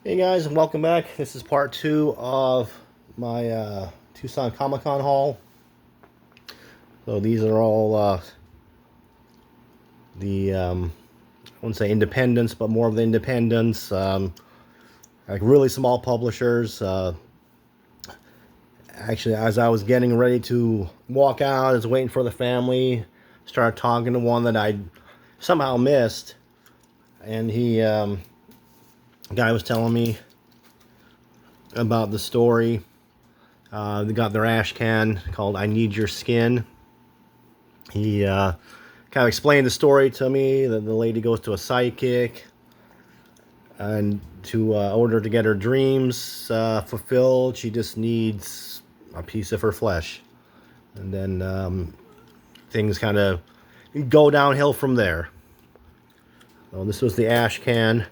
Hey guys, and welcome back. This is part 2 of my Tucson Comicon haul. So these are all I wouldn't say independents, but more of the independents, like really small publishers. Actually, as I was getting ready to walk out, I was waiting for the family, started talking to one that I somehow missed, and the guy was telling me about the story. They got their ash can called "I Need Your Skin." He kind of explained the story to me that the lady goes to a psychic and to order to get her dreams fulfilled, she just needs a piece of her flesh, and then things kind of go downhill from there. So this was the ash can.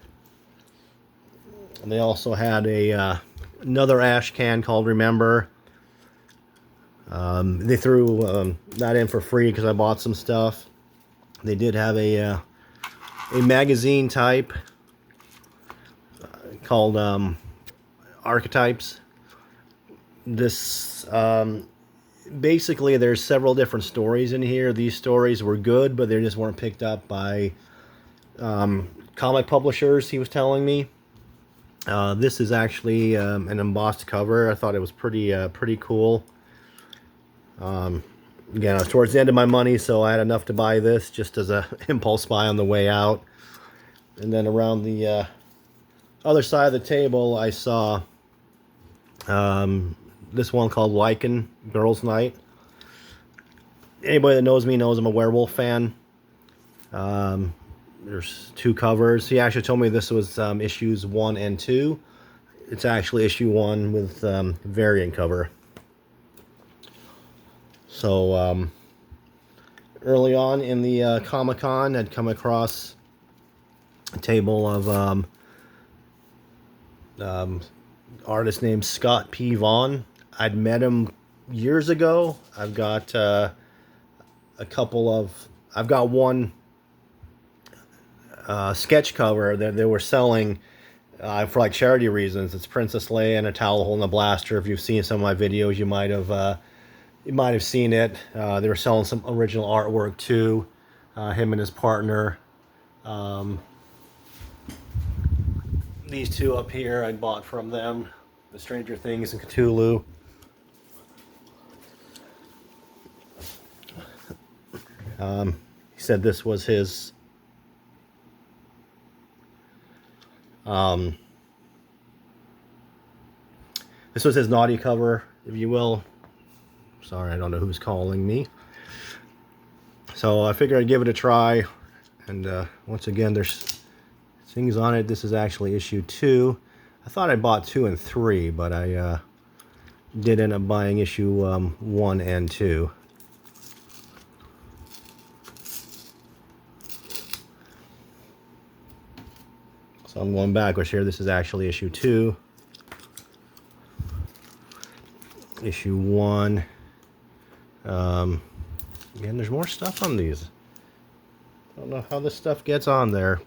And they also had a another ash can called "Remember." They threw that in for free because I bought some stuff. They did have a magazine type called Archetypes. This basically, there's several different stories in here. These stories were good, but they just weren't picked up by comic publishers, he was telling me. This is actually an embossed cover. I thought it was pretty cool. Again, I was towards the end of my money, so I had enough to buy this just as a impulse buy on the way out. And then around the other side of the table, I saw this one called Lycan Girls Night. Anybody that knows me knows I'm a werewolf fan. There's two covers. He actually told me this was issues 1 and 2. It's actually issue 1 with variant cover. So early on in the Comic-Con, I'd come across a table of artist named Scott P. Vaughn. I'd met him years ago. I've got I've got one sketch cover that they were selling for like charity reasons. It's Princess Leia and a towel holding a blaster. If you've seen some of my videos, you might have seen it. They were selling some original artwork too. Him and his partner. These two up here I bought from them. The Stranger Things and Cthulhu. He said this was his naughty cover, if you will. Sorry, I don't know who's calling me. So I figured I'd give it a try. And once again, there's things on it. This is actually issue 2. I thought I bought 2 and 3, but I did end up buying issue 1 and 2. So I'm going backwards here. This is actually issue 2. Issue 1. Again, there's more stuff on these. I don't know how this stuff gets on there.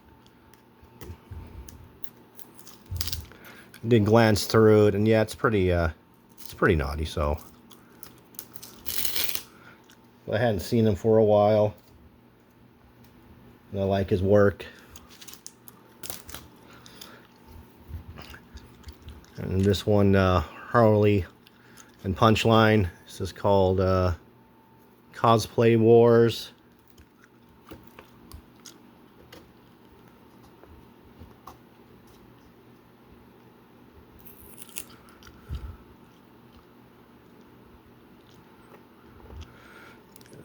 Did glance through it, and yeah, it's pretty naughty. So I hadn't seen him for a while. And I like his work. And this one, Harley and Punchline. This is called Cosplay Wars.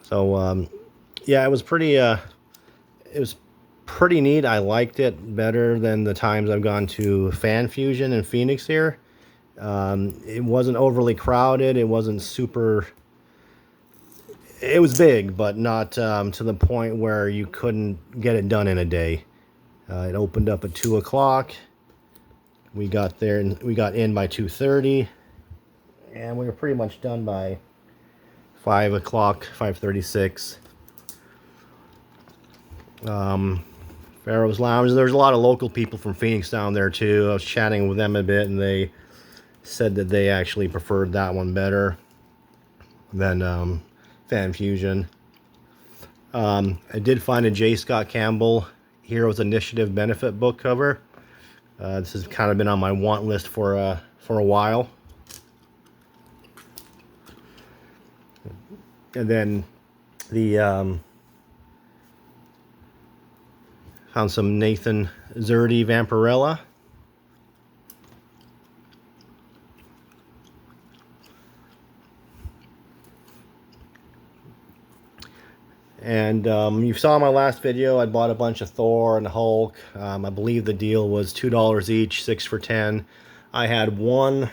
So yeah, it was pretty neat. I liked it better than the times I've gone to Fan Fusion in Phoenix here. It wasn't overly crowded. It wasn't super. It was big, but not to the point where you couldn't get it done in a day. It opened up at 2 o'clock. We got there and we got in by 2:30, and we were pretty much done by 5 o'clock, 5:36. Pharaoh's Lounge. There's a lot of local people from Phoenix down there too. I was chatting with them a bit, and they said that they actually preferred that one better than Fan Fusion. I did find a J. Scott Campbell Heroes Initiative benefit book cover. This has kind of been on my want list for a while. And then the found some Nathan Zerdy Vampirella. And you saw my last video, I bought a bunch of Thor and Hulk. I believe the deal was $2 each, 6 for 10. I had one,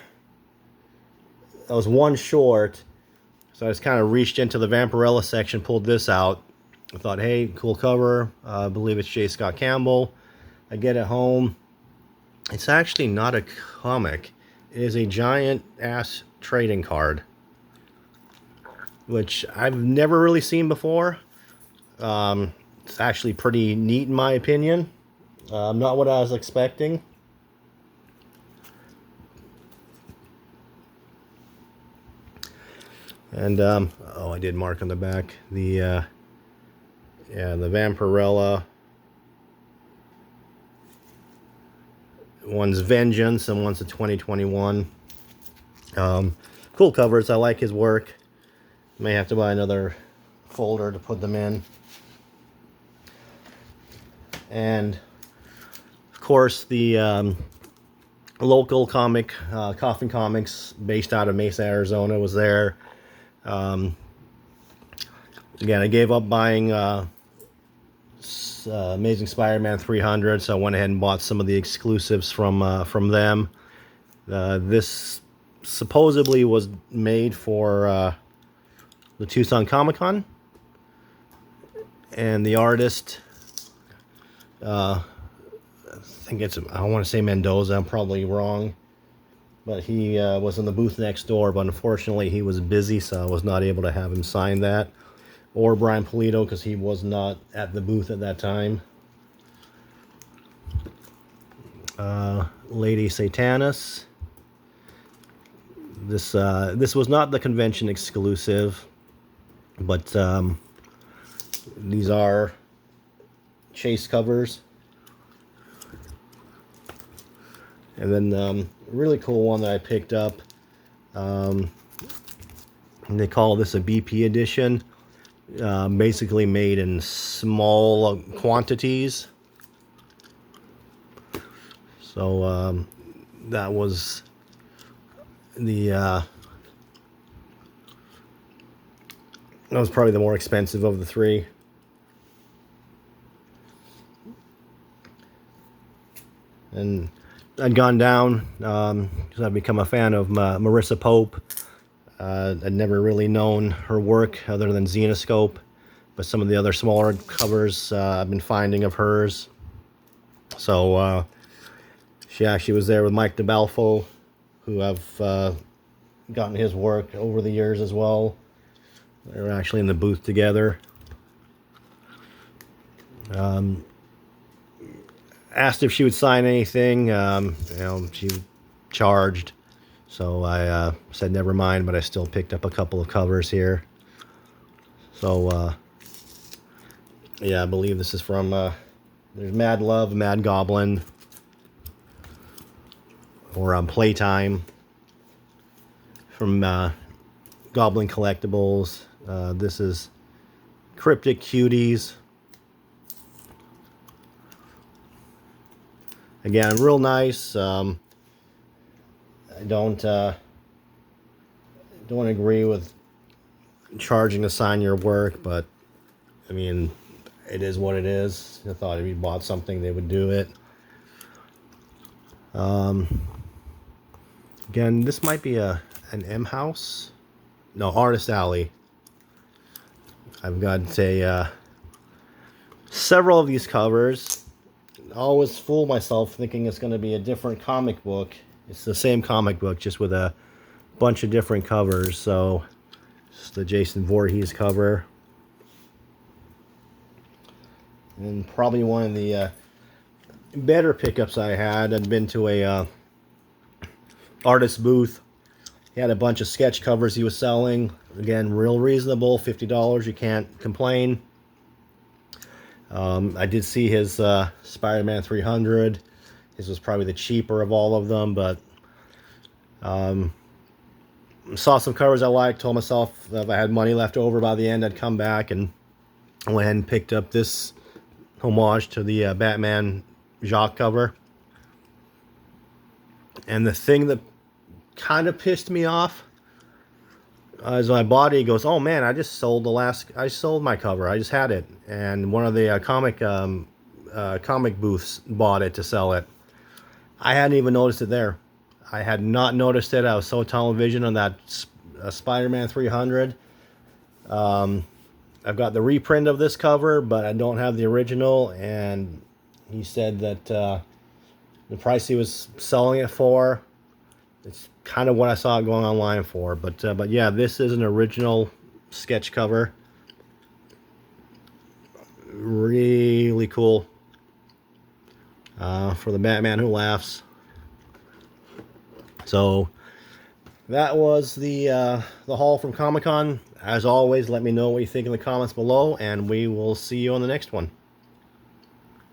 I was one short, so I just kind of reached into the Vampirella section, pulled this out. I thought, hey, cool cover. I believe it's J. Scott Campbell. I get it home. It's actually not a comic. It is a giant ass trading card, which I've never really seen before. It's actually pretty neat in my opinion. Not what I was expecting. And oh, I did mark on the back the yeah, the Vampirella. One's Vengeance and one's a 2021. Cool covers. I like his work. May have to buy another folder to put them in. And of course the local comic, Coffin Comics, based out of Mesa, Arizona, was there. Again, I gave up buying Amazing Spider-Man 300, so I went ahead and bought some of the exclusives from them. This supposedly was made for the Tucson Comicon, and the artist, I think it's, I want to say Mendoza, I'm probably wrong, but he was in the booth next door, but unfortunately he was busy, so I was not able to have him sign that. Or Brian Polito, because he was not at the booth at that time. Lady Satanas. This was not the convention exclusive, but these are chase covers. And then really cool one that I picked up. They call this a BP edition. Basically made in small quantities. So that was the that was probably the more expensive of the three. And I'd gone down because I've become a fan of Marissa Pope. I'd never really known her work other than Xenoscope, but some of the other smaller covers I've been finding of hers. So she actually was there with Mike DeBalfo, who I've gotten his work over the years as well. They were actually in the booth together. Asked if she would sign anything. You know, she charged. So I said never mind, but I still picked up a couple of covers here. So yeah, I believe this is from there's Mad Love, Mad Goblin, or Playtime from Goblin Collectibles. This is Cryptic Cuties. Again, real nice. I don't agree with charging to sign your work, but I mean, it is what it is. I thought if you bought something, they would do it. Again, this might be an M House. No, Artist Alley. I've got several of these covers. I always fool myself thinking it's going to be a different comic book. It's the same comic book, just with a bunch of different covers. So, it's the Jason Voorhees cover. and probably one of the better pickups I had. I'd been to a artist booth. He had a bunch of sketch covers he was selling. Again, real reasonable, $50. You can't complain. I did see his Spider-Man 300. His was probably the cheaper of all of them, but saw some covers I liked. Told myself that if I had money left over by the end, I'd come back, and went ahead and picked up this homage to the Batman Jacques cover. And the thing that kind of pissed me off is my body goes, oh man, I sold my cover. I just had it, and one of the comic booths bought it to sell it. I hadn't even noticed it there. I had not noticed it. I was so tunnel vision on that Spider-Man 300. I've got the reprint of this cover, but I don't have the original, and he said that the price he was selling it for, it's kind of what I saw it going online for. But yeah, this is an original sketch cover. Really cool. For the Batman Who Laughs. So that was the haul from Comic-Con. As always, let me know what you think in the comments below, and we will see you on the next one.